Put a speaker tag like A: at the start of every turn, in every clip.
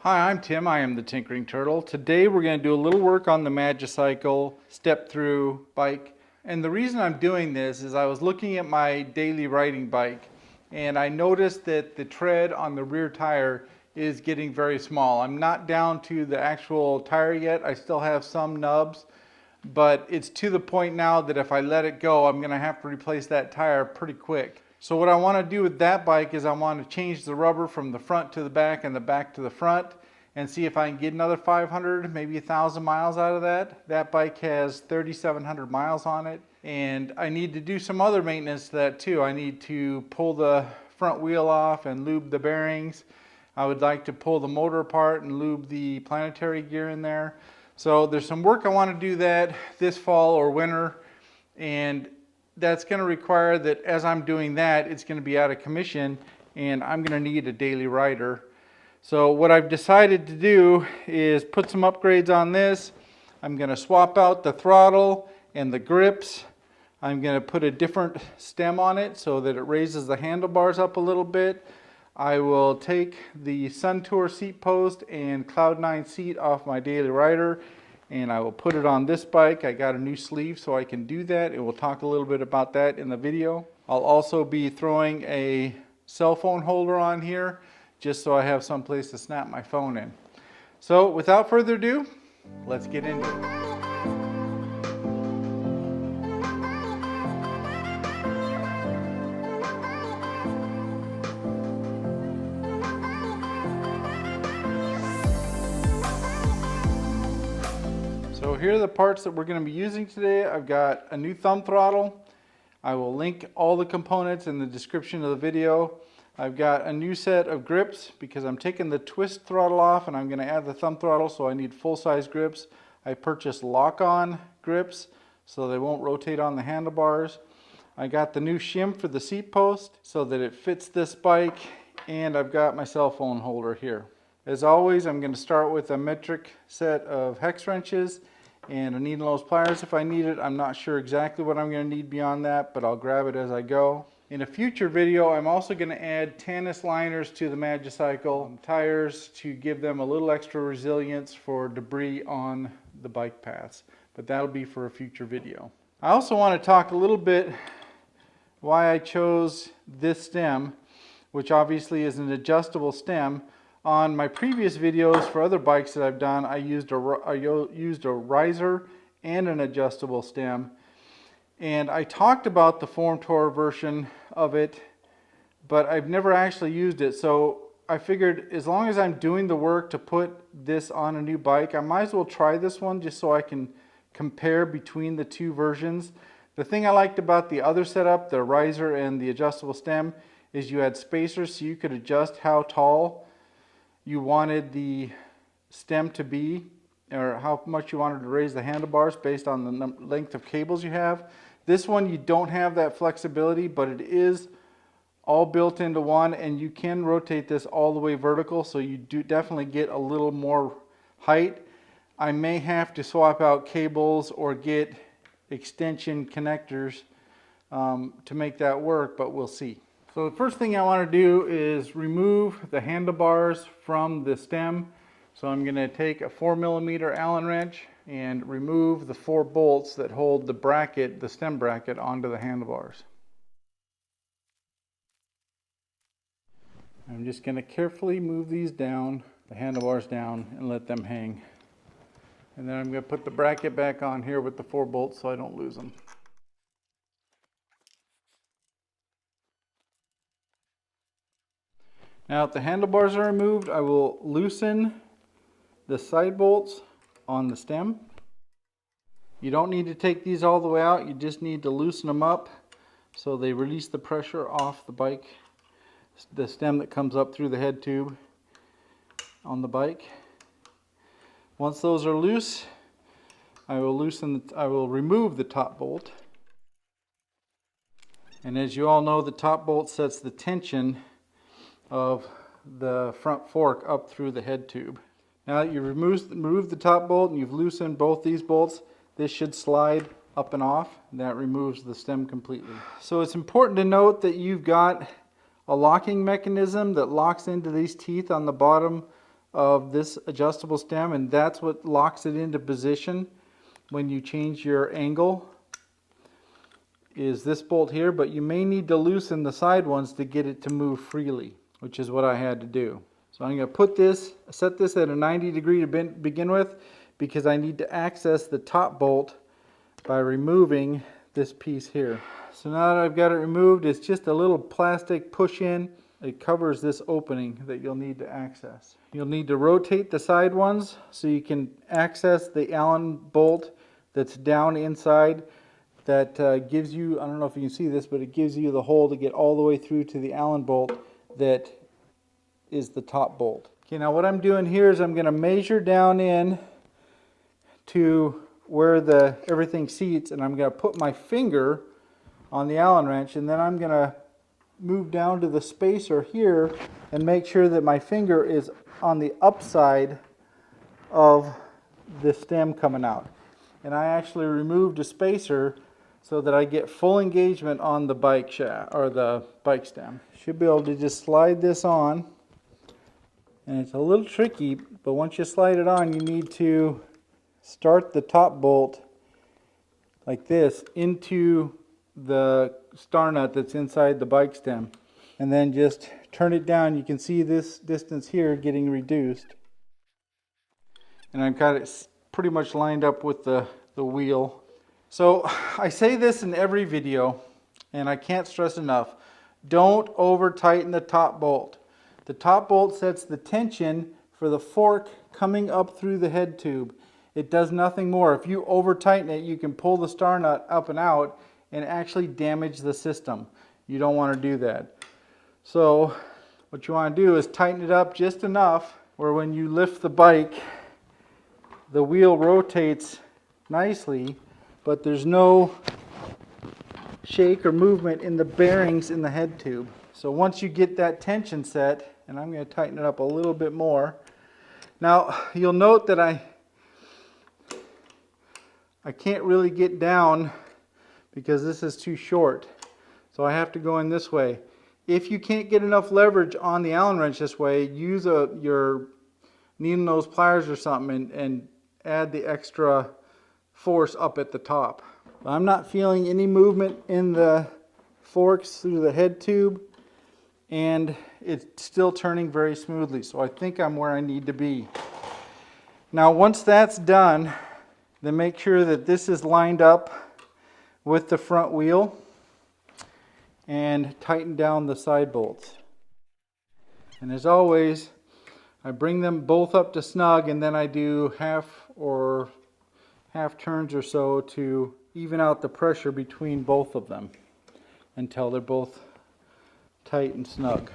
A: Hi, I'm Tim. I am the Tinkering Turtle. Today we're going to do a little work on the Magicycle step-through bike. And the reason I'm doing this is I was looking at my daily riding bike and I noticed that the tread on the rear tire is getting very small. I'm not down to the actual tire yet. I still have some nubs, but it's to the point now that if I let it go, I'm going to have to replace that tire pretty quick. So what I want to do with that bike is I want to change the rubber from the front to the back and the back to the front and see if I can get another 500, maybe 1,000 miles out of that. That bike has 3,700 miles on it, and I need to do some other maintenance to that too. I need to pull the front wheel off and lube the bearings. I would like to pull the motor apart and lube the planetary gear in there. So there's some work I want to do that this fall or winter, and that's going to require that as I'm doing that, it's going to be out of commission and I'm going to need a daily rider. So what I've decided to do is put some upgrades on this. I'm going to swap out the throttle and the grips. I'm going to put a different stem on it so that it raises the handlebars up a little bit. I will take the Suntour seat post and Cloud9 seat off my daily rider, and I will put it on this bike. I got a new sleeve so I can do that, and we'll talk a little bit about that in the video. I'll also be throwing a cell phone holder on here just so I have some place to snap my phone in. So without further ado, let's get into it. So here are the parts that we're going to be using today. I've got a new thumb throttle. I will link all the components in the description of the video. I've got a new set of grips because I'm taking the twist throttle off and I'm going to add the thumb throttle, so I need full-size grips. I purchased lock-on grips so they won't rotate on the handlebars. I got the new shim for the seat post so that it fits this bike, and I've got my cell phone holder here. As always, I'm going to start with a metric set of hex wrenches and a needle nose pliers if I need it. I'm not sure exactly what I'm going to need beyond that, but I'll grab it as I go. In a future video, I'm also going to add Tannis liners to the Magicycle tires to give them a little extra resilience for debris on the bike paths, but that'll be for a future video. I also want to talk a little bit why I chose this stem, which obviously is an adjustable stem. On my previous videos for other bikes that I've done, I used a riser and an adjustable stem. And I talked about the FOMTOR version of it, but I've never actually used it. So I figured as long as I'm doing the work to put this on a new bike, I might as well try this one just so I can compare between the two versions. The thing I liked about the other setup, the riser and the adjustable stem, is you had spacers so you could adjust how tall you wanted the stem to be, or how much you wanted to raise the handlebars based on the length of cables you have. This one, you don't have that flexibility, but it is all built into one, and you can rotate this all the way vertical, so you do definitely get a little more height. I may have to swap out cables or get extension connectors to make that work, but we'll see. So the first thing I want to do is remove the handlebars from the stem. So I'm going to take a 4mm Allen wrench and remove the 4 bolts that hold the bracket, the stem bracket, onto the handlebars. I'm just going to carefully move these down, the handlebars down, and let them hang. And then I'm going to put the bracket back on here with the 4 bolts so I don't lose them. Now that the handlebars are removed, I will loosen the side bolts on the stem. You don't need to take these all the way out, you just need to loosen them up so they release the pressure off the bike, the stem that comes up through the head tube on the bike. Once those are loose, I will remove the top bolt. And as you all know, the top bolt sets the tension of the front fork up through the head tube. Now that you've removed the top bolt and you've loosened both these bolts, this should slide up and off. And that removes the stem completely. So it's important to note that you've got a locking mechanism that locks into these teeth on the bottom of this adjustable stem, and that's what locks it into position when you change your angle, is this bolt here. But you may need to loosen the side ones to get it to move freely, which is what I had to do. So I'm going to set this at a 90 degree to begin with, because I need to access the top bolt by removing this piece here. So now that I've got it removed, it's just a little plastic push in. It covers this opening that you'll need to access. You'll need to rotate the side ones so you can access the Allen bolt that's down inside. That gives you, I don't know if you can see this, but it gives you the hole to get all the way through to the Allen bolt that is the top bolt. Okay, now what I'm doing here is I'm going to measure down in to where everything seats, and I'm going to put my finger on the Allen wrench, and then I'm going to move down to the spacer here and make sure that my finger is on the upside of the stem coming out. And I actually removed a spacer so that I get full engagement on the bike shaft or the bike stem. Should be able to just slide this on, and it's a little tricky, but once you slide it on, you need to start the top bolt like this into the star nut that's inside the bike stem, and then just turn it down. You can see this distance here getting reduced, and I've got it pretty much lined up with the wheel. So I say this in every video, and I can't stress enough, don't over tighten the top bolt. The top bolt sets the tension for the fork coming up through the head tube. It does nothing more. If you over tighten it, you can pull the star nut up and out and actually damage the system. You don't want to do that. So what you want to do is tighten it up just enough where when you lift the bike, the wheel rotates nicely, but there's no shake or movement in the bearings in the head tube. So once you get that tension set, and I'm going to tighten it up a little bit more. Now you'll note that I can't really get down because this is too short. So I have to go in this way. If you can't get enough leverage on the Allen wrench this way, use your needle nose pliers or something and add the extra force up at the top. I'm not feeling any movement in the forks through the head tube, and it's still turning very smoothly. So I think I'm where I need to be. Now once that's done, then make sure that this is lined up with the front wheel and tighten down the side bolts. And as always, I bring them both up to snug, and then I do half turns or so to even out the pressure between both of them until they're both tight and snug.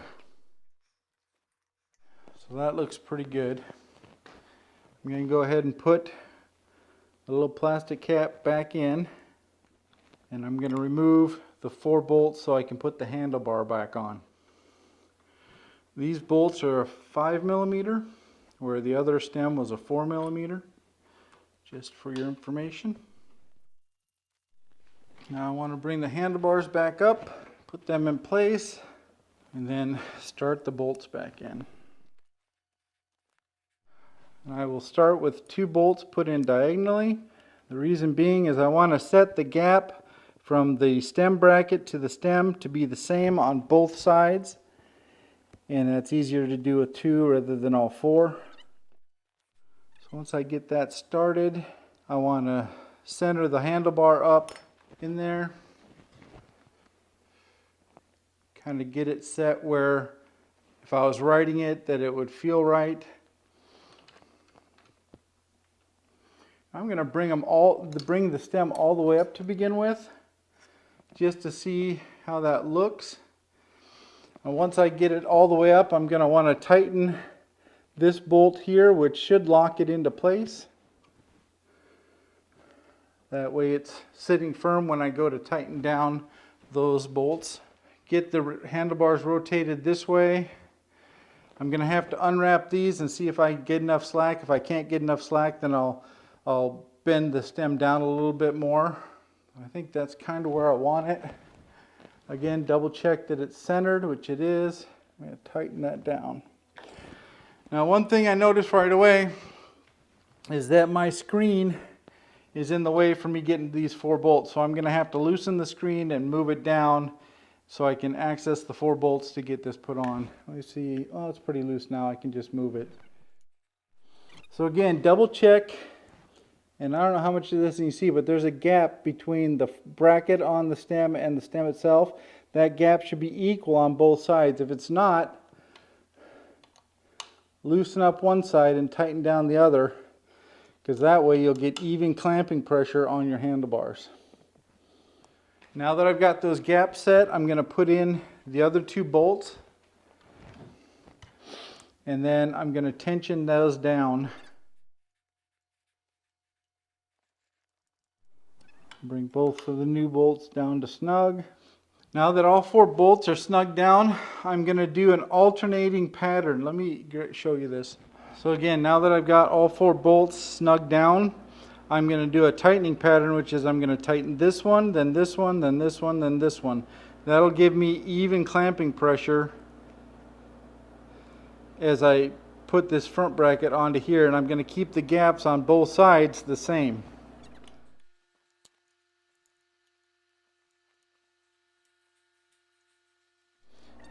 A: So that looks pretty good. I'm going to go ahead and put a little plastic cap back in, and I'm going to remove the 4 bolts so I can put the handlebar back on. These bolts are a 5mm, where the other stem was a 4mm, just for your information. Now I want to bring the handlebars back up, put them in place, and then start the bolts back in. And I will start with 2 bolts put in diagonally. The reason being is I want to set the gap from the stem bracket to the stem to be the same on both sides, and that's easier to do with 2 rather than all 4. So once I get that started, I want to center the handlebar up in there, kind of get it set where if I was riding it that it would feel right. I'm going to bring the stem all the way up to begin with, just to see how that looks. And once I get it all the way up, I'm going to want to tighten this bolt here, which should lock it into place. That way it's sitting firm when I go to tighten down those bolts. Get the handlebars rotated this way. I'm going to have to unwrap these and see if I can get enough slack. If I can't get enough slack, then I'll bend the stem down a little bit more. I think that's kind of where I want it. Again, double check that it's centered, which it is. I'm going to tighten that down. Now one thing I noticed right away is that my screen is in the way for me getting these 4 bolts. So I'm going to have to loosen the screen and move it down so I can access the 4 bolts to get this put on. Let me see. Oh, it's pretty loose now. I can just move it. So again, double check. And I don't know how much of this you see, but there's a gap between the bracket on the stem and the stem itself. That gap should be equal on both sides. If it's not, loosen up one side and tighten down the other, because that way you'll get even clamping pressure on your handlebars. Now that I've got those gaps set, I'm going to put in the other 2 bolts, and then I'm going to tension those down. Bring both of the new bolts down to snug. Now that all 4 bolts are snug down, I'm going to do an alternating pattern. Let me show you this. So again, now that I've got all 4 bolts snug down, I'm going to do a tightening pattern, which is I'm going to tighten this one, then this one, then this one, then this one. That'll give me even clamping pressure as I put this front bracket onto here, and I'm going to keep the gaps on both sides the same.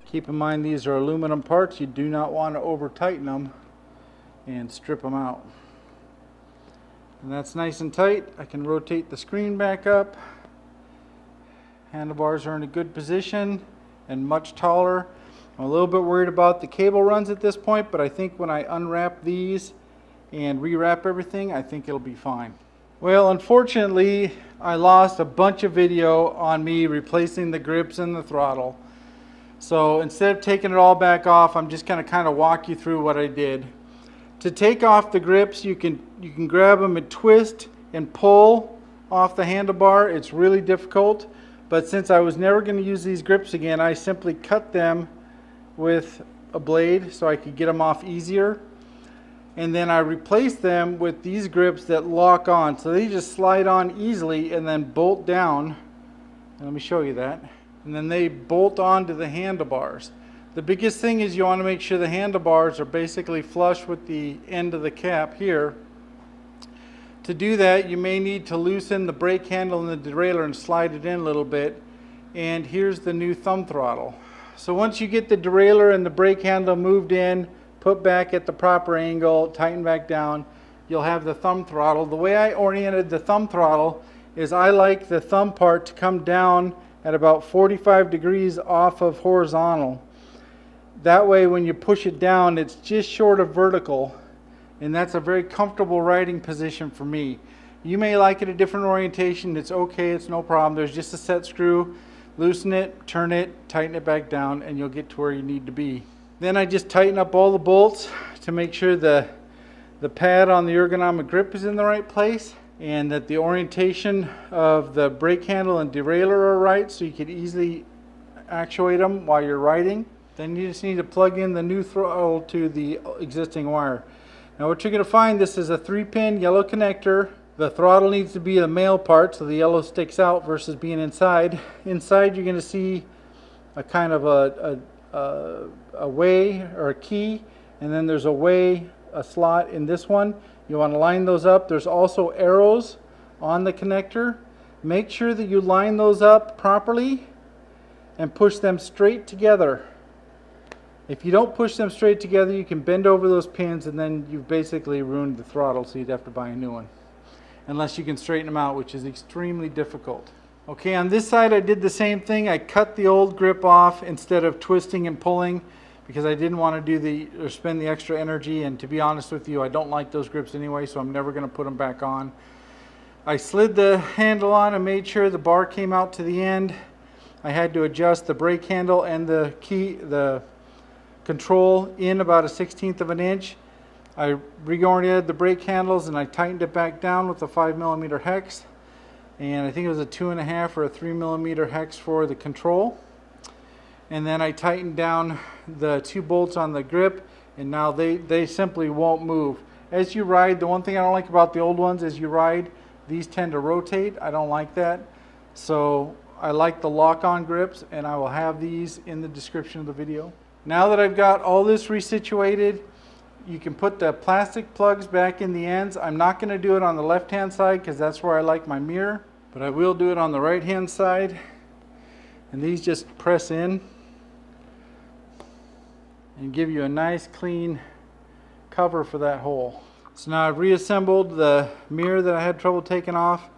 A: Keep in mind these are aluminum parts. You do not want to over tighten them and strip them out. And that's nice and tight. I can rotate the screen back up. Handlebars are in a good position and much taller. I'm a little bit worried about the cable runs at this point, but I think when I unwrap these and rewrap everything, I think it'll be fine. Well, unfortunately, I lost a bunch of video on me replacing the grips and the throttle. So instead of taking it all back off, I'm just going to kind of walk you through what I did. To take off the grips, you can grab them and twist and pull off the handlebar. It's really difficult, but since I was never going to use these grips again, I simply cut them with a blade so I could get them off easier. And then I replaced them with these grips that lock on. So they just slide on easily and then bolt down. And let me show you that. And then they bolt onto the handlebars. The biggest thing is you want to make sure the handlebars are basically flush with the end of the cap here. To do that, you may need to loosen the brake handle and the derailleur and slide it in a little bit. And here's the new thumb throttle. So once you get the derailleur and the brake handle moved in, put back at the proper angle, tighten back down, you'll have the thumb throttle. The way I oriented the thumb throttle is I like the thumb part to come down at about 45 degrees off of horizontal. That way when you push it down, it's just short of vertical, and that's a very comfortable riding position for me. You may like it a different orientation. It's okay, it's no problem. There's just a set screw. Loosen it, turn it, tighten it back down, and you'll get to where you need to be. Then I just tighten up all the bolts to make sure the pad on the ergonomic grip is in the right place, and that the orientation of the brake handle and derailleur are right, so you can easily actuate them while you're riding. Then you just need to plug in the new throttle to the existing wire. Now what you're going to find, this is a 3-pin yellow connector. The throttle needs to be the male part, so the yellow sticks out versus being inside. Inside you're going to see a kind of a way or a key, and then there's a slot in this one. You want to line those up. There's also arrows on the connector. Make sure that you line those up properly and push them straight together. If you don't push them straight together, you can bend over those pins and then you've basically ruined the throttle, so you'd have to buy a new one. Unless you can straighten them out, which is extremely difficult. Okay, on this side I did the same thing. I cut the old grip off instead of twisting and pulling, because I didn't want to do spend the extra energy, and to be honest with you, I don't like those grips anyway, so I'm never going to put them back on. I slid the handle on and made sure the bar came out to the end. I had to adjust the brake handle and the control in about 1/16 of an inch. I reoriented the brake handles and I tightened it back down with a 5mm hex, and I think it was a 2.5 or a 3mm hex for the control. And then I tightened down the 2 bolts on the grip, and now they simply won't move. As you ride, the one thing I don't like about the old ones is you ride, these tend to rotate. I don't like that. So I like the lock-on grips, and I will have these in the description of the video. Now that I've got all this resituated, you can put the plastic plugs back in the ends. I'm not going to do it on the left hand side because that's where I like my mirror, but I will do it on the right hand side. And these just press in and give you a nice clean cover for that hole. So now I've reassembled the mirror that I had trouble taking off,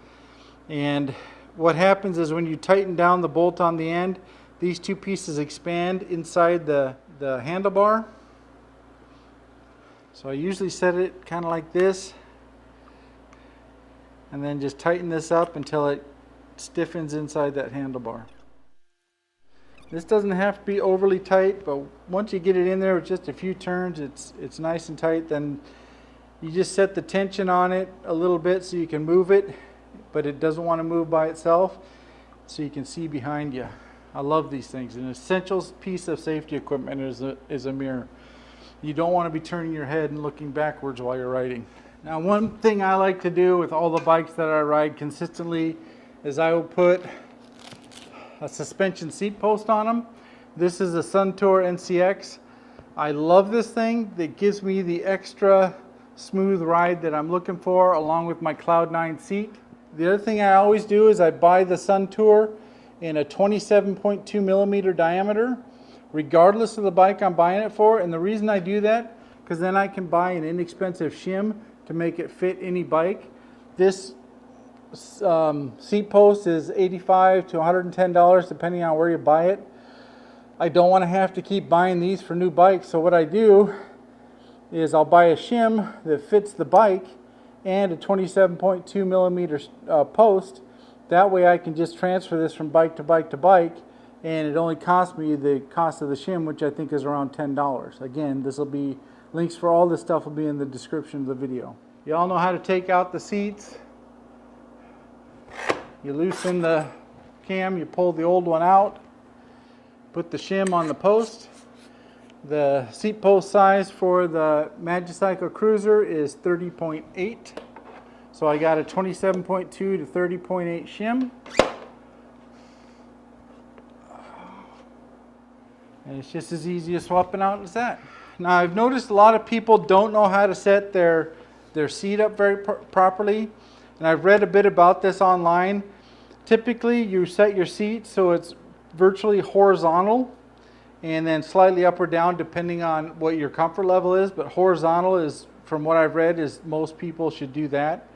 A: and what happens is when you tighten down the bolt on the end, these two pieces expand inside the handlebar. So I usually set it kind of like this and then just tighten this up until it stiffens inside that handlebar. This doesn't have to be overly tight, but once you get it in there with just a few turns, it's nice and tight. Then you just set the tension on it a little bit so you can move it, but it doesn't want to move by itself, so you can see behind you. I love these things. An essential piece of safety equipment is a mirror. You don't want to be turning your head and looking backwards while you're riding. Now, one thing I like to do with all the bikes that I ride consistently is I will put a suspension seat post on them. This is a Suntour NCX. I love this thing. That gives me the extra smooth ride that I'm looking for, along with my Cloud9 seat. The other thing I always do is I buy the Suntour in a 27.2 millimeter diameter, regardless of the bike I'm buying it for. And the reason I do that, because then I can buy an inexpensive shim to make it fit any bike. This seat post is $85 to $110 depending on where you buy it. I don't want to have to keep buying these for new bikes, so what I do is I'll buy a shim that fits the bike and a 27.2 millimeter post. That way I can just transfer this from bike to bike to bike, and it only costs me the cost of the shim, which I think is around $10. Again, this will be, links for all this stuff will be in the description of the video. You all know how to take out the seats. You loosen the cam, you pull the old one out, put the shim on the post. The seat post size for the Magicycle Cruiser is 30.8. So I got a 27.2 to 30.8 shim. And it's just as easy as swapping out as that. Now, I've noticed a lot of people don't know how to set their seat up very properly. And I've read a bit about this online. Typically, you set your seat so it's virtually horizontal and then slightly up or down depending on what your comfort level is. But horizontal is, from what I've read, is most people should do that.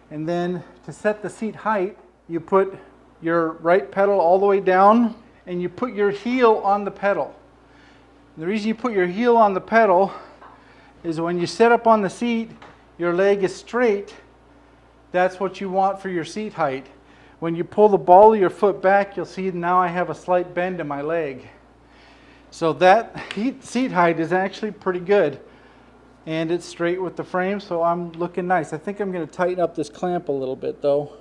A: And then to set the seat height, you put your right pedal all the way down and you put your heel on the pedal. And the reason you put your heel on the pedal is when you sit up on the seat, your leg is straight. That's what you want for your seat height. When you pull the ball of your foot back, you'll see now I have a slight bend in my leg. So that seat height is actually pretty good. And it's straight with the frame, so I'm looking nice. I think I'm going to tighten up this clamp a little bit though.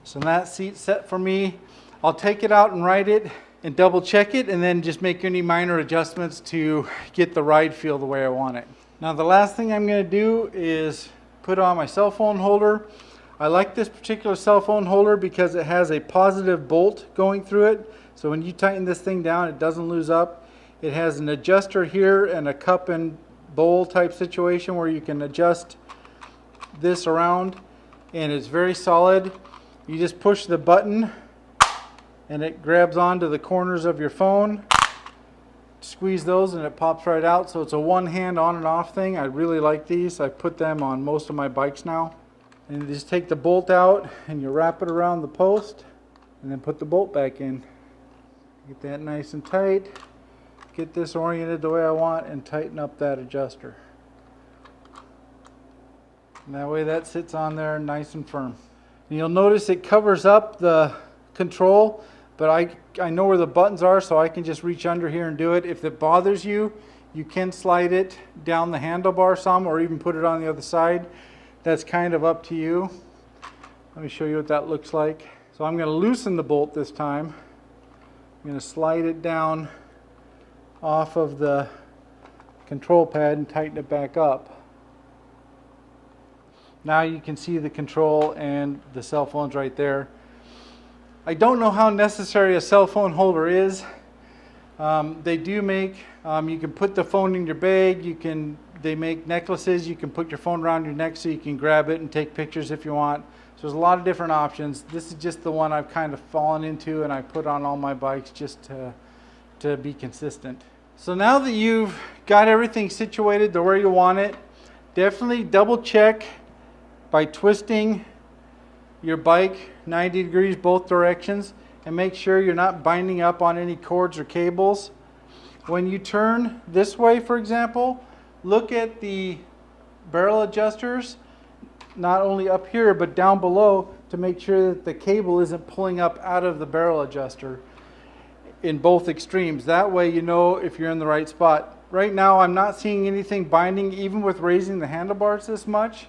A: So that seat's set for me. I'll take it out and ride it and double check it and then just make any minor adjustments to get the ride feel the way I want it. Now the last thing I'm going to do is put on my cell phone holder. I like this particular cell phone holder because it has a positive bolt going through it. So when you tighten this thing down, it doesn't lose up. It has an adjuster here and a cup and bowl type situation where you can adjust this around, and it's very solid. You just push the button and it grabs onto the corners of your phone. Squeeze those and it pops right out. So it's a one-hand on and off thing. I really like these. I put them on most of my bikes now. And you just take the bolt out and you wrap it around the post and then put the bolt back in. Get that nice and tight. Get this oriented the way I want and tighten up that adjuster. And that way that sits on there nice and firm. And you'll notice it covers up the control, but I know where the buttons are, so I can just reach under here and do it. If it bothers you, you can slide it down the handlebar some or even put it on the other side. That's kind of up to you. Let me show you what that looks like. So I'm going to loosen the bolt this time. I'm going to slide it down off of the control pad and tighten it back up. Now you can see the control and the cell phone's right there. I don't know how necessary a cell phone holder is. They do make, you can put the phone in your bag, they make necklaces, you can put your phone around your neck so you can grab it and take pictures if you want. So there's a lot of different options. This is just the one I've kind of fallen into, and I put on all my bikes just to be consistent. So now that you've got everything situated to where you want it, definitely double check by twisting your bike 90 degrees both directions, and make sure you're not binding up on any cords or cables. When you turn this way, for example, look at the barrel adjusters, not only up here but down below, to make sure that the cable isn't pulling up out of the barrel adjuster in both extremes. That way you know if you're in the right spot. Right now I'm not seeing anything binding even with raising the handlebars this much.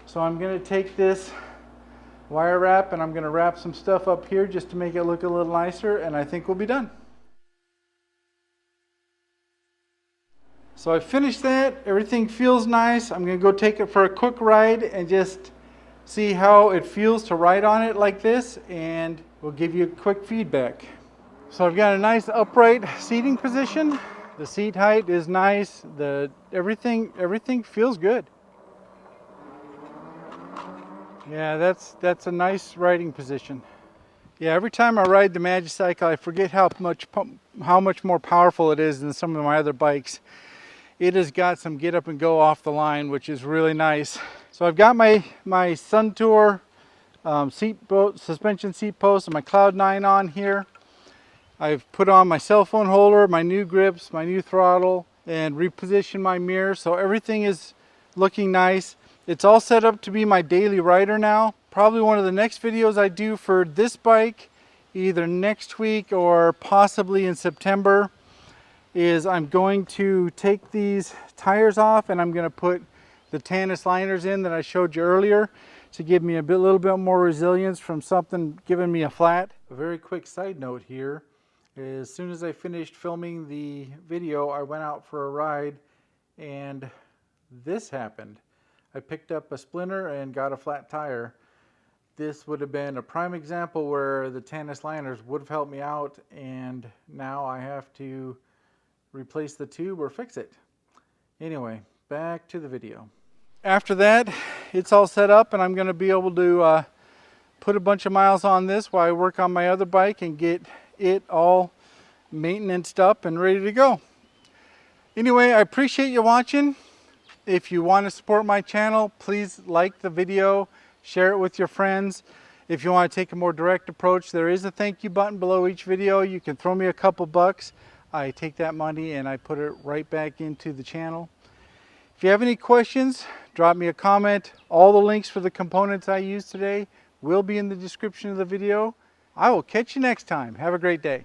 A: So I'm going to take this wire wrap and I'm going to wrap some stuff up here just to make it look a little nicer, and I think we'll be done. So I finished that. Everything feels nice. I'm going to go take it for a quick ride and just see how it feels to ride on it like this, and we'll give you a quick feedback. So I've got a nice upright seating position. The seat height is nice. Everything feels good. Yeah, that's a nice riding position. Yeah, every time I ride the Magicycle, I forget how much more powerful it is than some of my other bikes. It has got some get up and go off the line, which is really nice. So I've got my Suntour suspension seat post and my Cloud 9 on here. I've put on my cell phone holder, my new grips, my new throttle, and repositioned my mirror. So everything is looking nice. It's all set up to be my daily rider now. Probably one of the next videos I do for this bike, either next week or possibly in September, is I'm going to take these tires off and I'm going to put the Tannis liners in that I showed you earlier to give me a little bit more resilience from something giving me a flat. A very quick side note here. As soon as I finished filming the video, I went out for a ride and this happened. I picked up a splinter and got a flat tire. This would have been a prime example where the Tannis liners would have helped me out, and now I have to replace the tube or fix it. Anyway, back to the video. After that, it's all set up and I'm going to be able to put a bunch of miles on this while I work on my other bike and get it all maintenanced up and ready to go. Anyway, I appreciate you watching. If you want to support my channel, please like the video, share it with your friends. If you want to take a more direct approach, there is a thank you button below each video. You can throw me a couple bucks. I take that money and I put it right back into the channel. If you have any questions, drop me a comment. All the links for the components I used today will be in the description of the video. I will catch you next time. Have a great day.